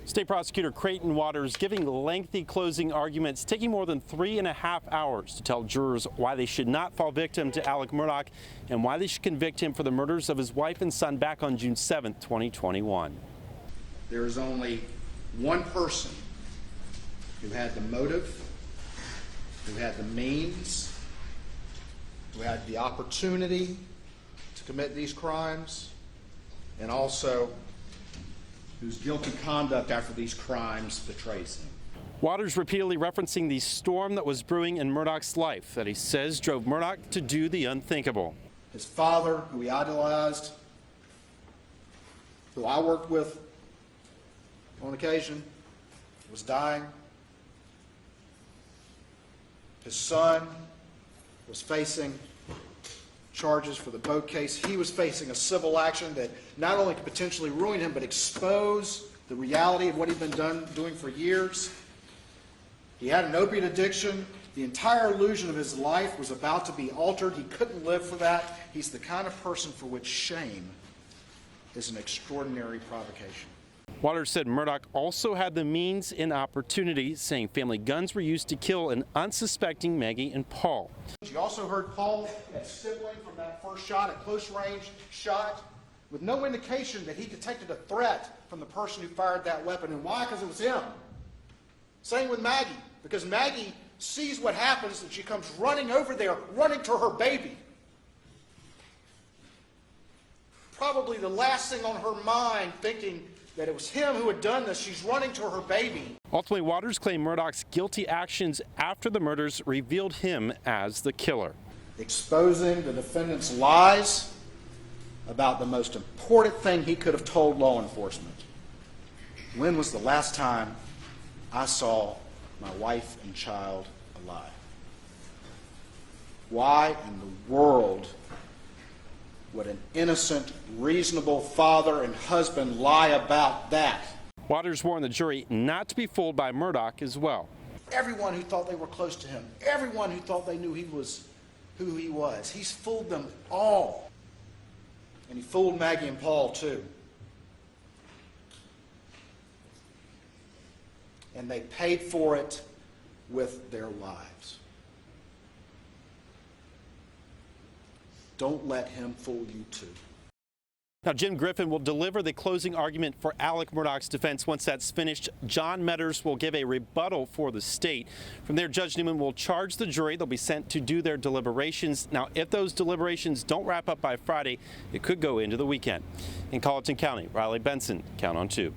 State Prosecutor Creighton Waters giving lengthy closing arguments, taking more than 3.5 hours to tell jurors why they should not fall victim to Alex Murdaugh and why they should convict him for the murders of his wife and son back on June 7, 2021. There is only one person who had the motive, who had the means, who had the opportunity to commit these crimes, and also whose guilty conduct after these crimes betrays him. Waters repeatedly referencing the storm that was brewing in Murdaugh's life that he says drove Murdaugh to do the unthinkable. His father, who he idolized, who I worked with on occasion, was dying. His son was facing charges for the boat case. He was facing a civil action that not only could potentially ruin him, but expose the reality of what he'd been doing for years. He had an opiate addiction. The entire illusion of his life was about to be altered. He couldn't live for that. He's the kind of person for which shame is an extraordinary provocation. Waters said Murdaugh also had the means and opportunity, saying family guns were used to kill an unsuspecting Maggie and Paul. You also heard Paul at sibling from that first shot, a close range shot, with no indication that he detected a threat from the person who fired that weapon. And why? Because it was him. Same with Maggie, because Maggie sees what happens and she comes running over there, running to her baby. Probably the last thing on her mind, thinking that it was him who had done this. She's running to her baby. Ultimately, Waters claimed Murdaugh's guilty actions after the murders revealed him as the killer. Exposing the defendant's lies about the most important thing he could have told law enforcement. When was the last time I saw my wife and child alive? Why in the world would an innocent, reasonable father and husband lie about that? Waters warned the jury not to be fooled by Murdaugh as well. Everyone who thought they were close to him, everyone who thought they knew he was who he was, he's fooled them all. And he fooled Maggie and Paul too. And they paid for it with their lives. Don't let him fool you too. Now, Jim Griffin will deliver the closing argument for Alex Murdaugh's defense. Once that's finished, John Meadors will give a rebuttal for the state. From there, Judge Newman will charge the jury. They'll be sent to do their deliberations. Now, if those deliberations don't wrap up by Friday, it could go into the weekend. In Colleton County, Riley Benson, Count on 2.